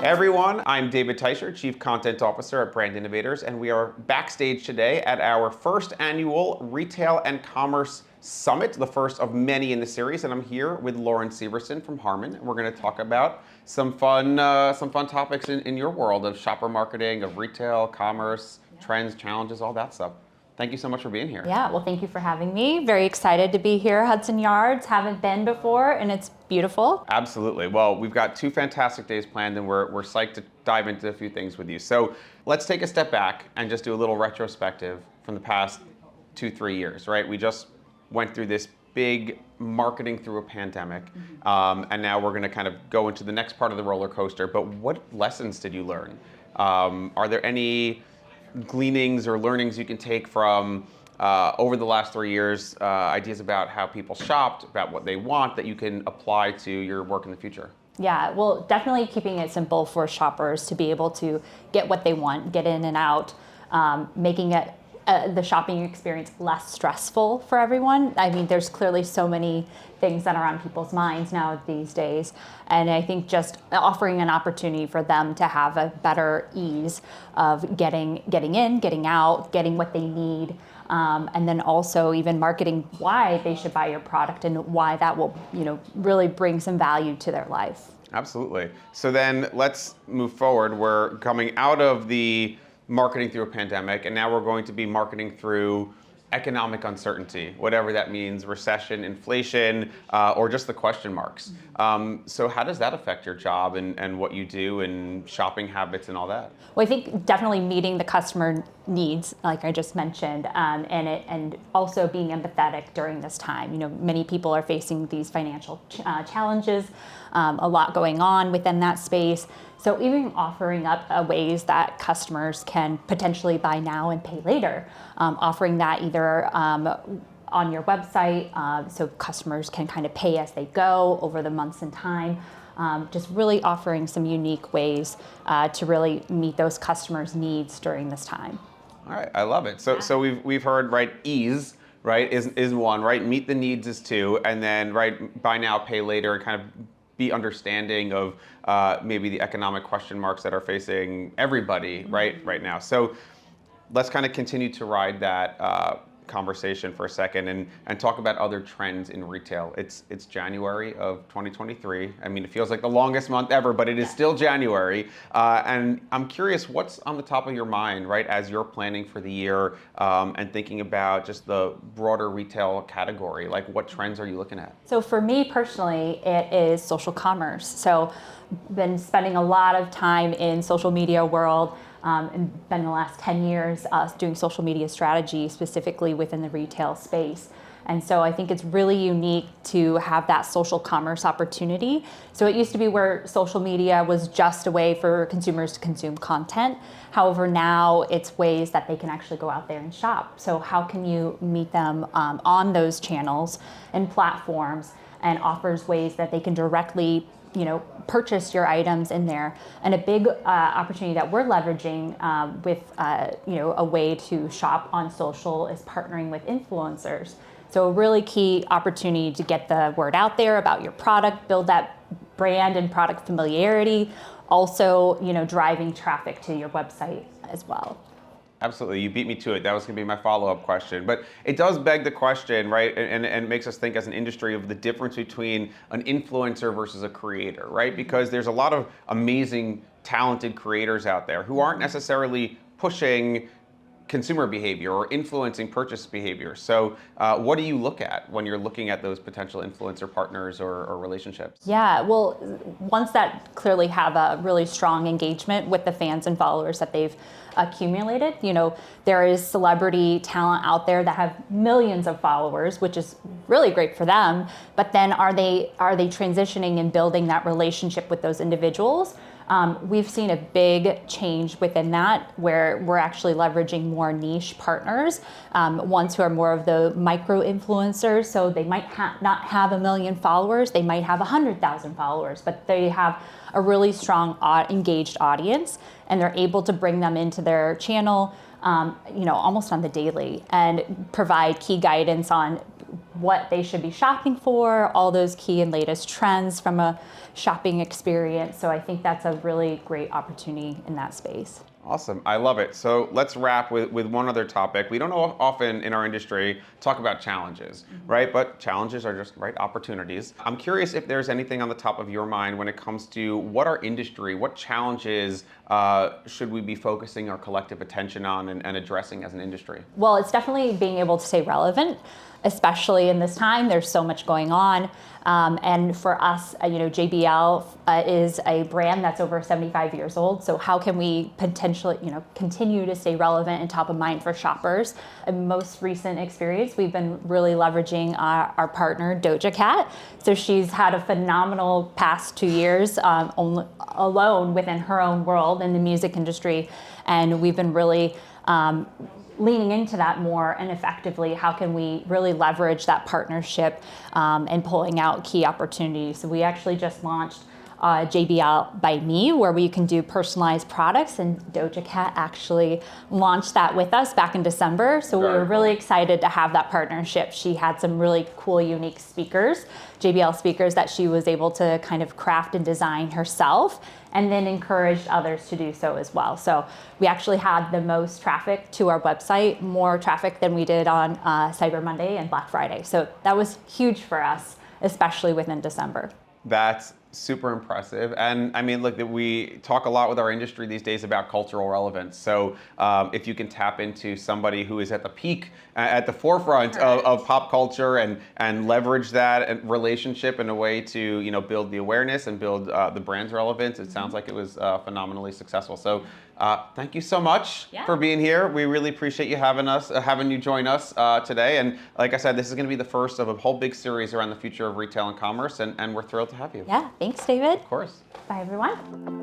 Hey everyone, I'm David Teicher, Chief Content Officer at Brand Innovators, and we are backstage today at our first annual Retail and Commerce Summit, the first of many in the series, and I'm here with Lauren Severson from Harman, and we're going to talk about some fun topics in your world of shopper marketing, of retail, commerce, trends, challenges, all that stuff. Thank you so much for being here. Yeah, well, thank you for having me. Very excited to be here. Hudson Yards, haven't been before, and it's beautiful. Absolutely. Well, we've got 2 fantastic days planned, and we're psyched to dive into a few things with you. So let's take a step back and just do a little retrospective from the past 2-3 years, right? We just went through this big marketing through a pandemic, and now we're going to kind of go into the next part of the roller coaster. But what lessons did you learn? Are there any gleanings or learnings you can take from over the last 3 years, ideas about how people shopped, about what they want that you can apply to your work in the future? Yeah, well, definitely keeping it simple for shoppers to be able to get what they want, get in and out, making it the shopping experience less stressful for everyone. I mean, there's clearly so many things that are on people's minds now these days. And I think just offering an opportunity for them to have a better ease of getting in, getting out, getting what they need. And then also even marketing why they should buy your product and why that will, really bring some value to their life. Absolutely. So then let's move forward. We're coming out of the marketing through a pandemic, and now we're going to be marketing through economic uncertainty, whatever that means, recession, inflation, or just the question marks. So how does that affect your job and what you do and shopping habits and all that? Well, I think definitely meeting the customer needs, like I just mentioned, and also being empathetic during this time. Many people are facing these financial challenges, a lot going on within that space. So even offering up ways that customers can potentially buy now and pay later, offering that either on your website, so customers can kind of pay as they go over the months and time. Just really offering some unique ways to really meet those customers' needs during this time. All right, I love it. So we've heard, right, ease, right, is one, right? Meet the needs is 2, and then, right, buy now, pay later, kind of be understanding of maybe the economic question marks that are facing everybody right now. So let's kind of continue to ride that conversation for a second and talk about other trends in retail. It's January of 2023. I mean, it feels like the longest month ever, but it is still January. And I'm curious, what's on the top of your mind, right, as you're planning for the year and thinking about just the broader retail category? Like, what trends are you looking at? So for me personally, it is social commerce. So been spending a lot of time in social media world, and been the last 10 years doing social media strategy specifically within the retail space. And so I think it's really unique to have that social commerce opportunity. So it used to be where social media was just a way for consumers to consume content. However, now it's ways that they can actually go out there and shop. So how can you meet them on those channels and platforms, and offers ways that they can directly purchase your items in there. And a big opportunity that we're leveraging with a way to shop on social is partnering with influencers. So a really key opportunity to get the word out there about your product, build that brand and product familiarity, also driving traffic to your website as well. Absolutely, you beat me to it. That was going to be my follow-up question. But it does beg the question, right, and makes us think as an industry of the difference between an influencer versus a creator, right? Because there's a lot of amazing, talented creators out there who aren't necessarily pushing consumer behavior or influencing purchase behavior. So what do you look at when you're looking at those potential influencer partners or relationships? Yeah, well, ones that clearly have a really strong engagement with the fans and followers that they've accumulated. There is celebrity talent out there that have millions of followers, which is really great for them. But then are they transitioning and building that relationship with those individuals? We've seen a big change within that, where we're actually leveraging more niche partners, ones who are more of the micro influencers. So they might not have 1 million followers, they might have 100,000 followers, but they have a really strong engaged audience, and they're able to bring them into their channel, almost on the daily, and provide key guidance on what they should be shopping for, all those key and latest trends from a shopping experience. So I think that's a really great opportunity in that space. Awesome. I love it. So let's wrap with one other topic. We don't often in our industry talk about challenges, right? But challenges are just, right, opportunities. I'm curious if there's anything on the top of your mind when it comes to what our industry, what challenges should we be focusing our collective attention on and addressing as an industry? Well, it's definitely being able to stay relevant, especially in this time. There's so much going on. And for us, JBL is a brand that's over 75 years old. So how can we potentially, continue to stay relevant and top of mind for shoppers? In most recent experience, we've been really leveraging our partner, Doja Cat. So she's had a phenomenal past 2 years alone within her own world in the music industry. And we've been really leaning into that more and effectively. How can we really leverage that partnership and pulling out key opportunities? So we actually just launched JBL by Me, where we can do personalized products, and Doja Cat actually launched that with us back in December. So we were really excited to have that partnership. She had some really cool, unique speakers, JBL speakers, that she was able to kind of craft and design herself, and then encouraged others to do so as well. So we actually had the most traffic to our website, more traffic than we did on Cyber Monday and Black Friday. So that was huge for us, especially within December. That's super impressive. And I mean, look, we talk a lot with our industry these days about cultural relevance. So if you can tap into somebody who is at the peak, at the forefront of pop culture, and leverage that relationship in a way to build the awareness and build the brand's relevance, it sounds like it was phenomenally successful. So thank you so much for being here. We really appreciate you having you join us today. And like I said, this is going to be the first of a whole big series around the future of retail and commerce, and we're thrilled to have you. Yeah, thanks, David. Of course. Bye, everyone.